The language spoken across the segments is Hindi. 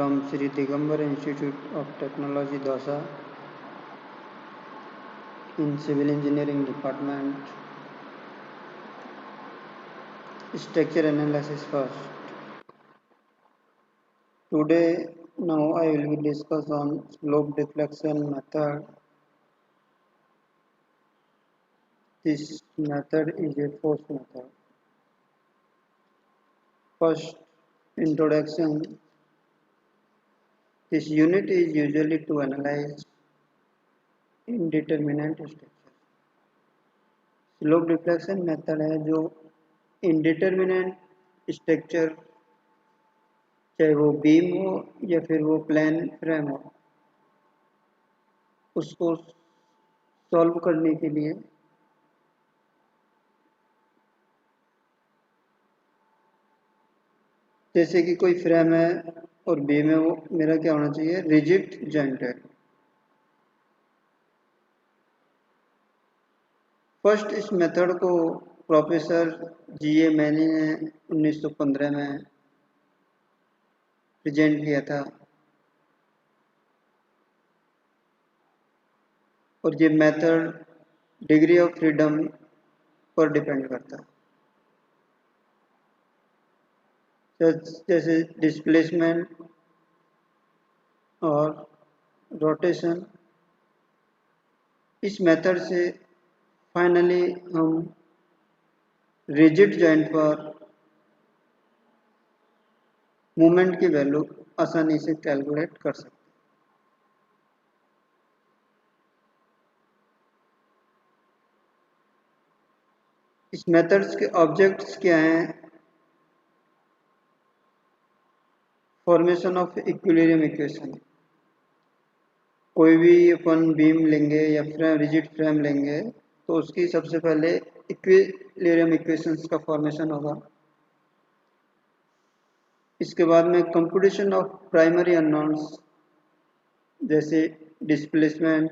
from Sri Digambar Institute of Technology, Dausa, in Civil Engineering Department. Structure analysis first. Today, now I will be discuss on slope deflection method. This method is a force method. First, introduction. This unit is usually to analyze indeterminate structure. Slope deflection method है जो इंडिटरमिनेट स्ट्रक्चर, चाहे वो बीम हो या फिर वो प्लेन फ्रेम हो, उसको सॉल्व करने के लिए जैसे कि कोई फ्रेम है और बीम है, वो मेरा क्या होना चाहिए, रिजिड जॉइंटेड। फर्स्ट इस मेथड को प्रोफेसर जीए मैनी ने 1915 में प्रेजेंट किया था और ये मेथड डिग्री ऑफ फ्रीडम पर डिपेंड करता है। जैसे डिस्प्लेसमेंट और रोटेशन। इस मेथड से फाइनली हम रिजिड जॉइंट पर मूवमेंट की वैल्यू आसानी से कैलकुलेट कर सकते हैं। इस मेथड्स के ऑब्जेक्ट्स क्या हैं? Formation of equilibrium equation. कोई भी अपन बीम लेंगे या फ्रेम, रिजिड फ्रेम लेंगे, तो उसकी सबसे पहले इक्विलिब्रियम इक्वेशंस का फॉर्मेशन होगा। इसके बाद में कंप्यूटेशन ऑफ प्राइमरी अननोन्स जैसे displacement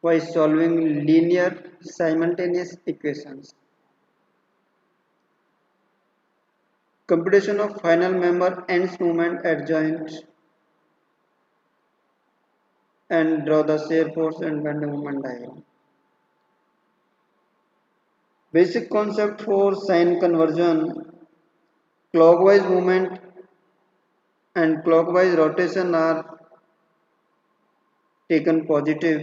by solving linear simultaneous equations. Computation of final member ends movement at joint and draw the shear force and bending moment diagram. Basic concept for sign conversion: clockwise movement and clockwise rotation are taken positive.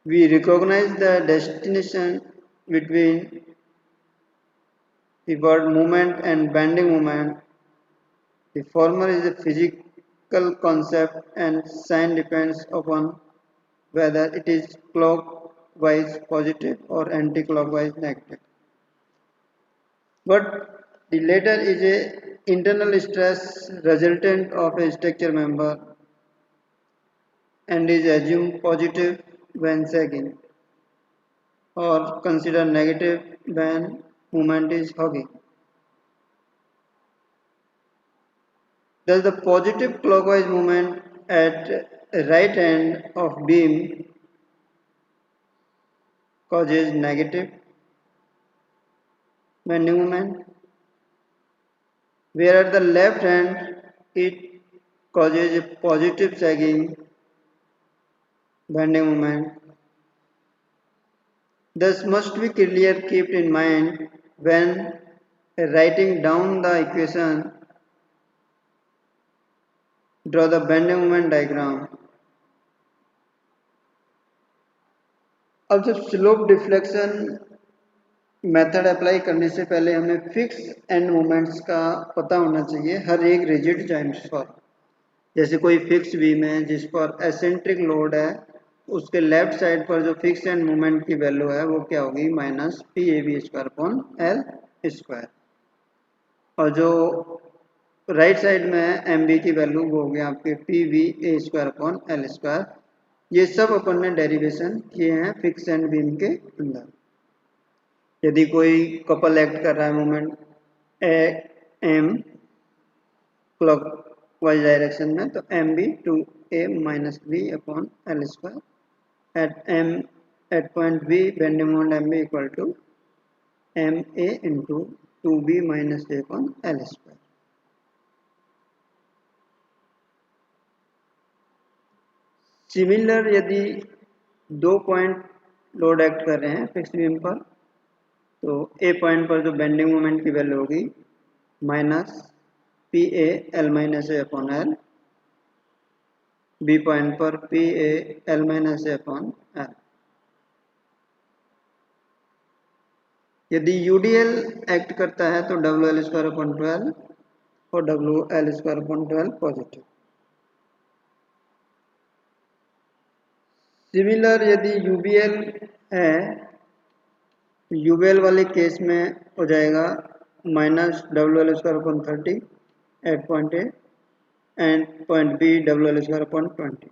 We recognize the distinction between the word movement and bending moment. The former is a physical concept and sign depends upon whether it is clockwise positive or anti-clockwise negative. But the latter is a internal stress resultant of a structure member and is assumed positive when sagging or considered negative when movement is hogging. Thus, the positive clockwise movement at right end of beam causes negative bending moment, where at the left hand it causes a positive sagging bending moment. Thus must be clearly kept in mind when writing down the equation. Draw the bending moment diagram. अब जब स्लोप डिफ्लेक्शन मेथड अप्लाई करने से पहले हमें फिक्स एंड मोमेंट्स का पता होना चाहिए हर एक रिजिड जॉइंट्स पर। जैसे कोई फिक्स बीम है जिस पर एसेंट्रिक लोड है, उसके लेफ्ट साइड पर जो फिक्स एंड मोमेंट की वैल्यू है वो क्या होगी, minus P A B square upon L square. और जो राइट साइड में एम बी की वैल्यू वो होगी आपके P V A square upon L square. ये सब अपन ने डेरिवेशन किए हैं फिक्स एंड बीम के अंदर। यदि कोई कपल एक्ट कर रहा है moment A M clockwise direction में, तो M B two A minus B upon L square at point B bending moment M B equal to M A into two B minus A upon L square. Similar यदि 2 पॉइंट लोड एक्ट कर रहे हैं फिक्स बीम पर, तो ए पॉइंट पर जो बेंडिंग मोमेंट की वैल्यू होगी minus P A L minus A upon L, B point पर P A L minus A upon L. यदि यूडीएल एक्ट करता है तो डब्ल्यू एल स्क्वायर अपॉन 12 और W L square upon 12 positive. Similar यदि यूबीएल है, यूबीएल वाले केस में हो जाएगा minus W L square upon 30 at point A and point B W L square upon 20।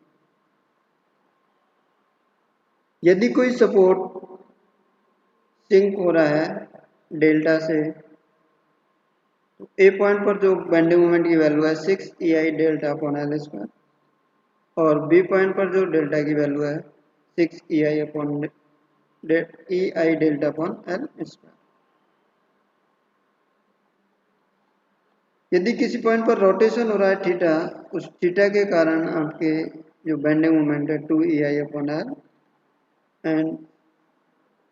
यदि कोई सपोर्ट सिंक हो रहा है डेल्टा से, तो ए पॉइंट पर जो बेंडिंग मोमेंट की वैल्यू है 6 ई आई डेल्टा अपॉन एल स्क्वायर, और बी पॉइंट पर जो डेल्टा की वैल्यू है 6 ई I upon E I delta upon L square. यदि किसी पॉइंट पर रोटेशन हो रहा है थीटा, उस थीटा के कारण आपके जो बेंडिंग मोमेंट है 2 E I upon L and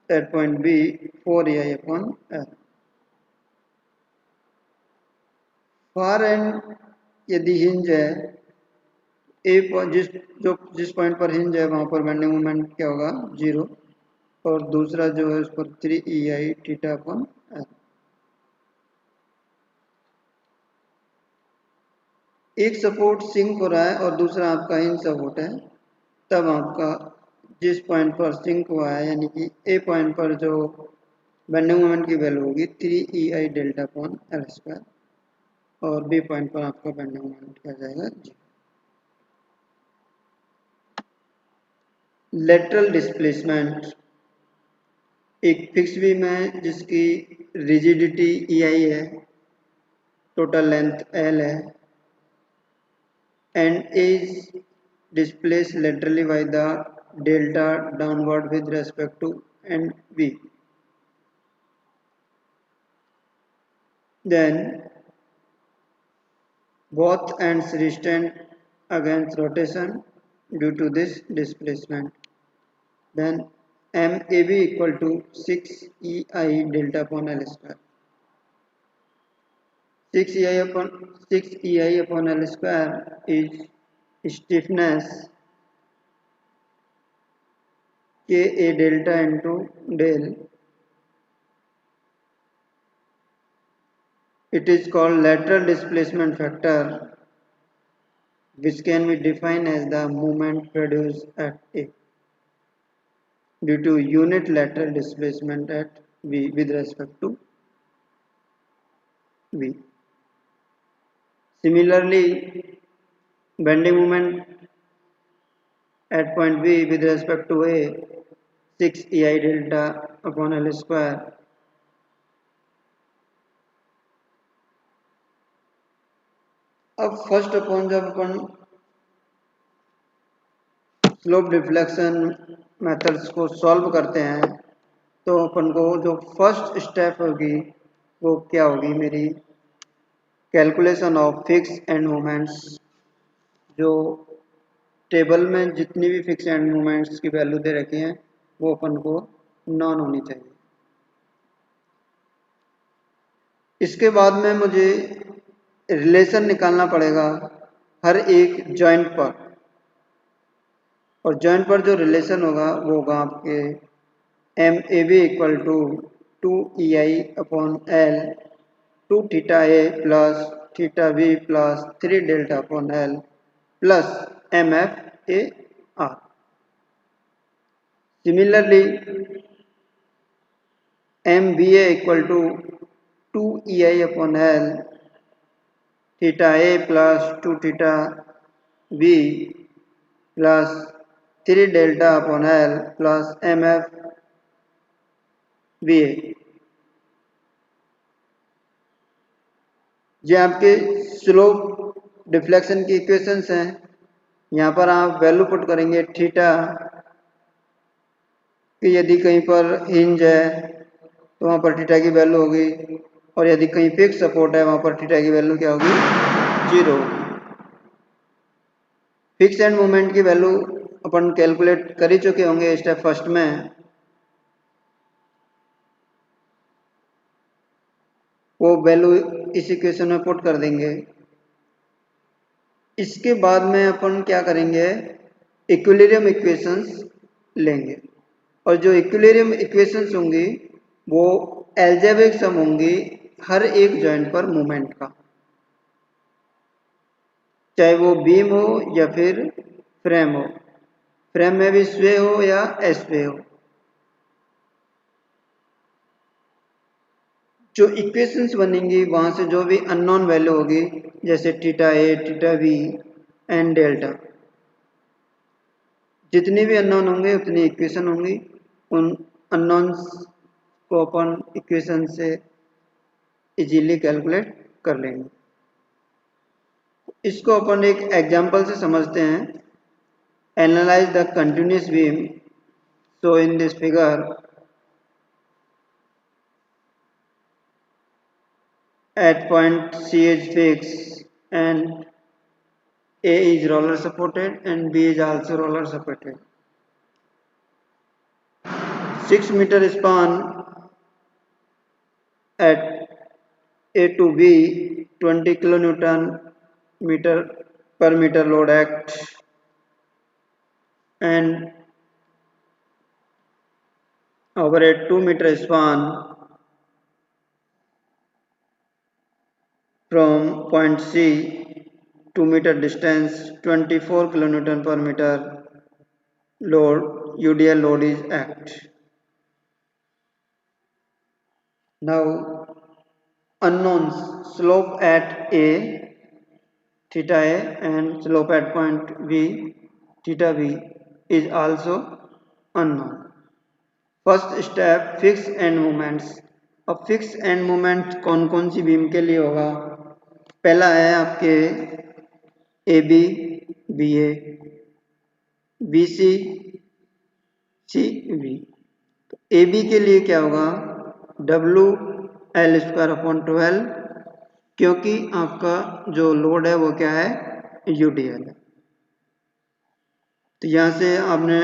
at point B 4 E I upon L. Far end यदि हिंज है, जिस पॉइंट पर हिंज है वहां पर बेंडिंग मोमेंट क्या होगा 0, और दूसरा जो है उस पर 3 ई आई थीटा अपॉन एल। एक सपोर्ट सिंक हो रहा है और दूसरा आपका हिंज सपोर्ट है, तब आपका जिस पॉइंट पर सिंक हुआ है यानी कि ए पॉइंट पर जो बेंडिंग मोमेंट की वैल्यू होगी 3 ई आई डेल्टा अपॉन एल स्क्वायर, और बी पॉइंट पर आपका बेंडिंग मोमेंट क्या जाएगा 0। लेटरल डिस्प्लेसमेंट एक फिक्स बीम है जिसकी रिजिडिटी ई आई है, टोटल लेंथ एल है, and is displaced laterally by the delta downward with respect to end V. Then both ends restrained against rotation due to this displacement. Then MAB equal to 6 EI delta upon L square. 6 EI upon L square is stiffness K A delta into del. It is called lateral displacement factor, which can be defined as the moment produced at A due to unit lateral displacement at V with respect to V. Similarly, bending moment at point V with respect to A 6 EI delta upon L square. अब फर्स्ट अपॉन जब अपन स्लोप डिफ्लेक्शन मेथड्स को सॉल्व करते हैं, तो अपन को जो फर्स्ट स्टेप होगी वो क्या होगी, मेरी calculation of fix and moments. जो टेबल में जितनी भी फिक्स एंड मोमेंट्स की वैल्यू दे रखी हैं वो अपन को नॉन होनी चाहिए। इसके बाद में मुझे रिलेशन निकालना पड़ेगा हर एक जॉइंट पर, और जॉइंट पर जो रिलेशन होगा वो होगा आपके M A B equal to 2 E I upon L 2 theta A plus theta B plus 3 delta upon L plus M F A R. Similarly M B A equal to 2 E I upon L theta A plus 2 theta B plus 3 delta upon L plus M F B A. ये आपके स्लोप डिफ्लेक्शन की इक्वेशंस हैं। यहाँ पर आप वैल्यू पुट करेंगे थीटा कि यदि कहीं पर हिंज है तो वहाँ पर थीटा की वैल्यू होगी, और यदि कहीं फिक्स सपोर्ट है वहाँ पर थीटा की वैल्यू क्या होगी 0 होगी। फिक्स एंड मोमेंट की वैल्यू अपन कैलकुलेट कर ही चुके होंगे स्टेप फर्स्ट में, वो वैल्यू इस इक्वेशन में पुट कर देंगे। इसके बाद में अपन क्या करेंगे, इक्विलिब्रियम इक्वेशंस लेंगे, और जो इक्विलिब्रियम इक्वेशंस होंगी वो एल्जेब्रिक सम होंगी हर एक जॉइंट पर मोमेंट का, चाहे वो बीम हो या फिर फ्रेम हो, फ्रेम में भी स्वे हो या एस्वे हो। जो इक्वेशंस बनेंगी वहां से जो भी अननोन वैल्यू होगी, जैसे theta A, theta V and delta, जितनी भी अननोन होंगे उतनी इक्वेशन होंगी, उन अननोन्स को अपन इक्वेशन से इजीली कैलकुलेट कर लेंगे। इसको अपन एक एग्जांपल से समझते हैं। Analyse the continuous beam, so in this figure at point C is fixed and A is roller supported and B is also roller supported. 6 meter span at A to B, 20 kilonewton meter per meter load act, and over a 2 meter span from point C 2 meter distance, 24 kilonewton per meter load, UDL load is act. Now unknowns, slope at A, theta A, and slope at point B, theta B is also unknown. First step fix and moments. अब फिक्स एंड मोमेंट कौन कौन सी बीम के लिए होगा, पहला है आपके A B, B A, B C, C B. तो ए बी के लिए क्या होगा, डब्लू एल स्क्वायर अपॉन 12, क्योंकि आपका जो लोड है वो क्या है, यूडीएल है। तो यहाँ से आपने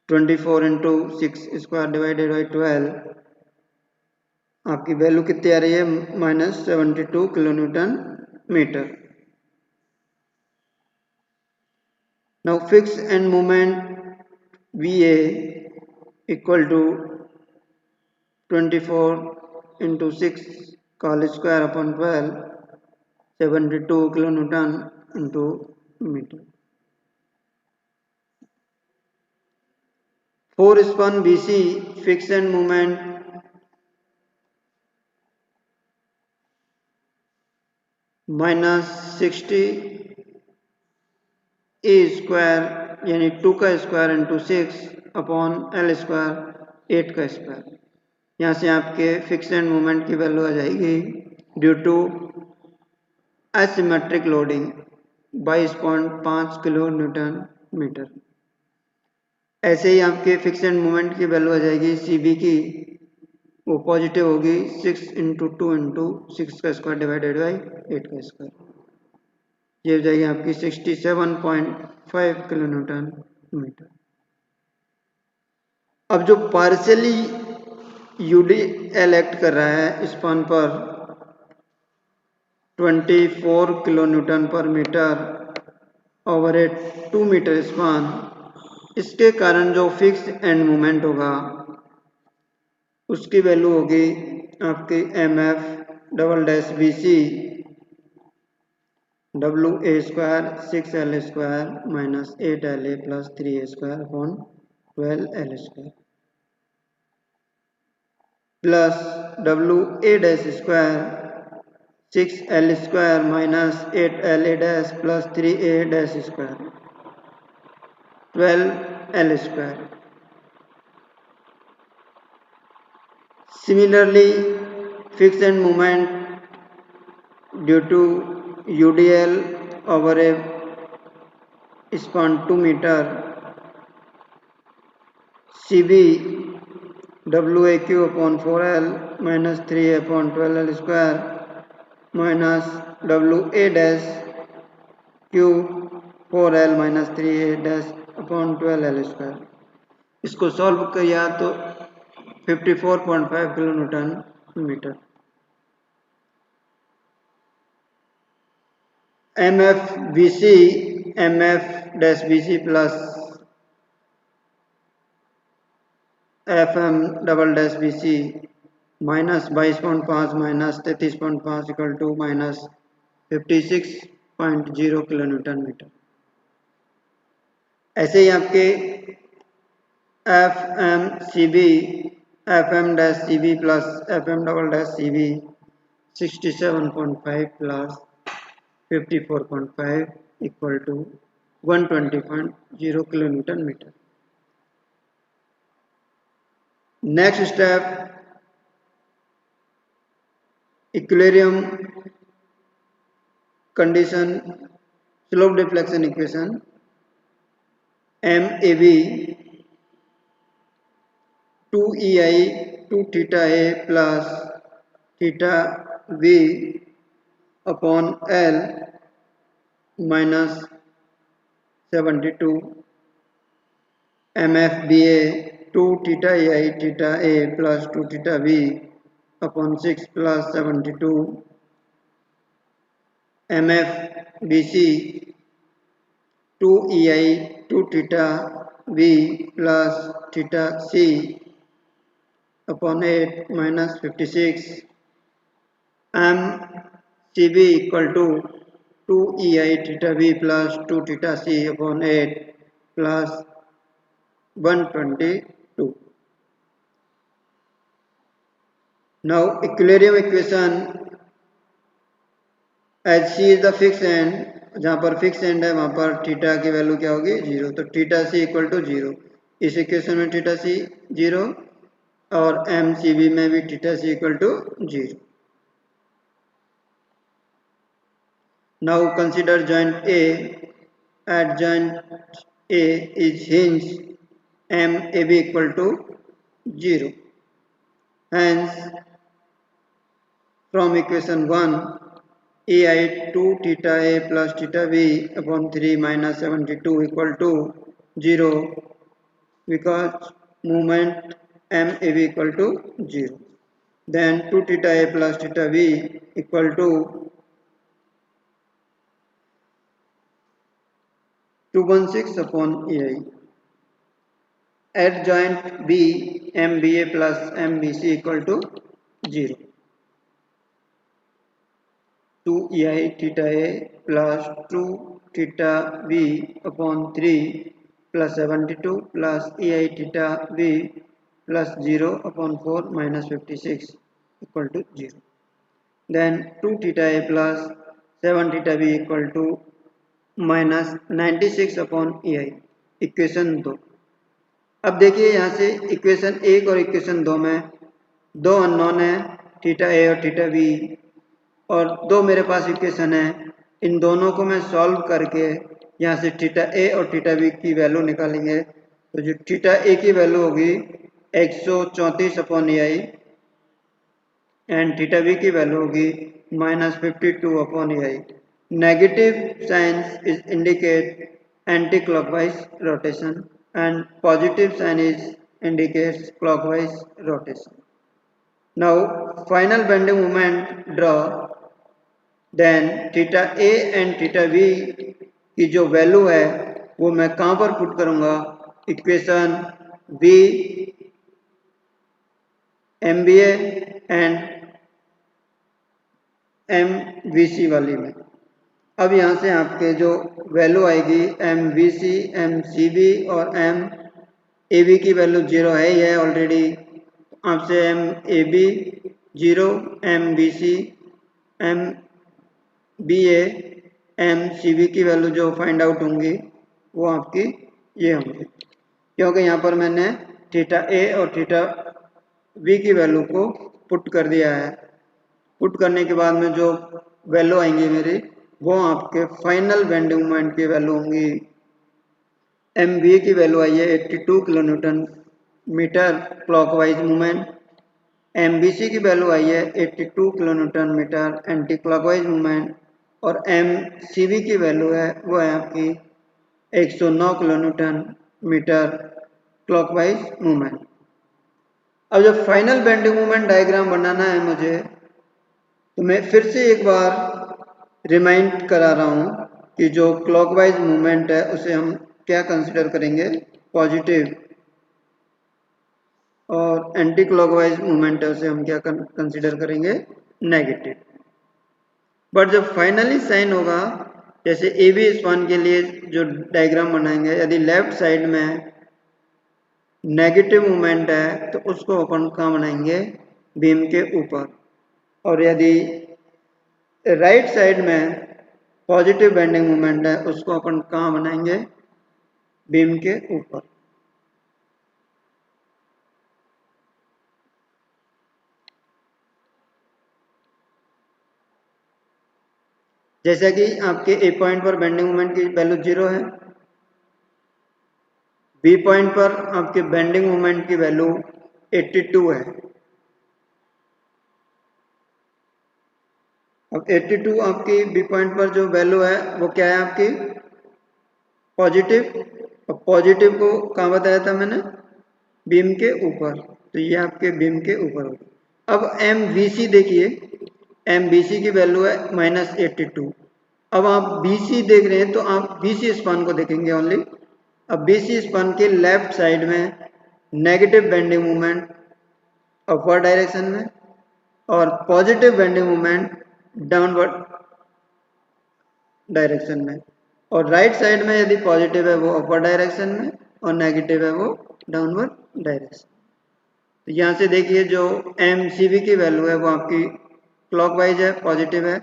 24 इंटू 6 स्क्वायर डिवाइडेड बाई 12, आपकी वैल्यू कितनी आ रही है, -72 kilonewton metre. Now fix end moment V A equal to 24 into 6 का whole square upon 12, 72 kilonewton into metre. 4 span BC fix end moment -60 A square यानी 2 का square into 6 upon L square 8 का स्क्वायर। यहाँ से आपके फिक्स एंड मोमेंट की वैल्यू आ जाएगी due to asymmetric loading 22.5 kilo newton metre. ऐसे ही आपके फिक्स एंड मोमेंट की वैल्यू आ जाएगी CB की, वो पॉजिटिव होगी 6 इंटू 2 इंटू 6 का स्क्वायर डिवाइडेड बाई 8 का स्क्वायर, ये हो जाएगी आपकी 67.5 किलो न्यूटन मीटर। अब जो पार्शियली यूडीएल एक्ट कर रहा है स्पान पर 24 किलो न्यूटन पर मीटर ओवर ए 2 मीटर स्पान, इसके कारण जो फिक्स एंड मोमेंट होगा उसकी वैल्यू होगी आपकी MF double dash BC WA square 6L square minus 8LA plus 3A square upon 12L square plus WA dash square 6L square minus 8LA dash plus 3A dash square 12L square. Similarly, fix and moment due to UDL over a span 2 meter, CB WAQ upon 4L minus 3 upon 12L square minus WA dash Q 4L minus 3A dash upon 12L²। इसको सॉल्व किया तो 54.5 kilo newton metre. MF dash BC plus FM double dash BC minus 22.5 minus 33.5 equal to minus 56.0 kilo newton metre. ऐसे ही आपके FM dash CB plus FM double dash CB 67.5 plus 54.5 equal to 120.0 kilo newton metre. Next step, equilibrium condition, slope deflection equation MAB 2EI 2 theta A plus theta V upon L minus 72 MFBA 2 theta AI theta A plus 2 theta V upon 6 plus 72 MFBC 2EI 2 theta V plus theta C upon 8 minus 56 MCB equal to 2EI theta V plus 2 theta C upon 8 plus 122। Now equilibrium equation H C is the fix end, जहाँ पर फिक्स एंड है वहाँ पर थीटा की वैल्यू क्या होगी 0, तो थीटा सी इक्वल टू 0। इस इक्वेशन में थीटा सी 0 और एम सी बी में भी theta C equal to 0। Now consider joint A, at joint A is hinge M A B equal to 0, hence from equation 1 AI 2 theta A plus theta B upon 3 minus 72 equal to 0 because movement MAB equal to 0. Then 2 theta A plus theta B equal to 216 upon AI. At joint B, MBA plus MBC equal to 0. 2EI theta A plus 2 theta B upon 3 plus 72 plus EI theta B plus 0 upon 4 minus 56 equal to 0. Then 2 theta A plus 7 theta B equal to minus 96 upon EI, equation 2। अब देखिए यहाँ से इक्वेशन 1 और इक्वेशन 2 में दो अननोन है, थीटा ए और थीटा बी, और दो मेरे पास इक्वेशन है। इन दोनों को मैं सॉल्व करके यहाँ से थीटा ए और थीटा बी की वैल्यू निकालेंगे। तो जो थीटा ए की वैल्यू होगी 134 upon A I and theta B की वैल्यू होगी minus 52 upon A I. Negative साइंस is indicate anticlockwise rotation and positive sign is indicates clockwise rotation. Now final bending moment draw, then theta A and theta B की जो वैल्यू है वो मैं कहाँ पर पुट करूँगा, equation B MBA and MVC वाली में। अब यहाँ से आपके जो वैल्यू आएगी MVC, MCB और MAB की वैल्यू 0 है ही है ऑलरेडी। आपसे MAB 0, MBC, MBA, MCB की वैल्यू जो फाइंड आउट होंगी वो आपकी ये होंगी, क्योंकि यहाँ पर मैंने थीटा A और थीटा B की वैल्यू को पुट कर दिया है। पुट करने के बाद में जो वैल्यू आएंगी मेरी वो आपके फाइनल बेंडिंग मोमेंट की वैल्यू होंगी। MBA की वैल्यू आई है 82 kilo newton metre clockwise movement, MBC की वैल्यू आई है 82 kilo newton metre anticlockwise movement, और MCB की वैल्यू है वो है आपकी 109 किलोन्यूटन मीटर क्लॉकवाइज मूवमेंट। अब जब फाइनल बेंडिंग मूवमेंट डायग्राम बनाना है मुझे, तो मैं फिर से एक बार रिमाइंड करा रहा हूँ कि जो क्लॉकवाइज मूवमेंट है उसे हम क्या कंसिडर करेंगे, पॉजिटिव, और एंटी क्लॉकवाइज मूवमेंट है उसे हम क्या कंसिडर करेंगे, नेगेटिव। बट जब फाइनली साइन होगा, जैसे ए बी स्पान के लिए जो डायग्राम बनाएंगे, यदि लेफ्ट साइड में नेगेटिव मूवमेंट है तो उसको अपन कहाँ बनाएंगे, बीम के ऊपर। और यदि राइट साइड में पॉजिटिव बेंडिंग मूवमेंट है उसको अपन कहाँ बनाएंगे, बीम के ऊपर। जैसा कि आपके ए पॉइंट पर बेंडिंग मोमेंट की वैल्यू 0 है, बी पॉइंट पर आपके बेंडिंग मोमेंट की वैल्यू 82 है। अब 82 आपकी बी पॉइंट पर जो वैल्यू है वो क्या है आपकी, पॉजिटिव। और पॉजिटिव को कहाँ बताया था मैंने, बीम के ऊपर, तो ये आपके बीम के ऊपर होगा। अब एम बी सी देखिए, एम बी सी की वैल्यू है -82। अब आप बी सी देख रहे हैं तो आप बी सी स्पान को देखेंगे ओनली। अब बी सी स्पान के लेफ्ट साइड में negative bending movement upward direction में, और positive bending movement downward direction में। और राइट साइड में यदि पॉजिटिव है वो अपवर्ड डायरेक्शन में और नेगेटिव है वो डाउनवर्ड डायरेक्शन। तो यहाँ से देखिए जो एम सी बी की वैल्यू है वो आपकी क्लॉकवाइज है, पॉजिटिव है,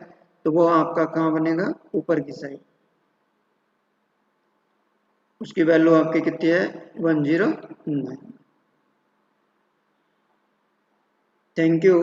तो वो आपका कहाँ बनेगा, ऊपर की साइड। उसकी वैल्यू आपकी कितनी है, 109। Thank you.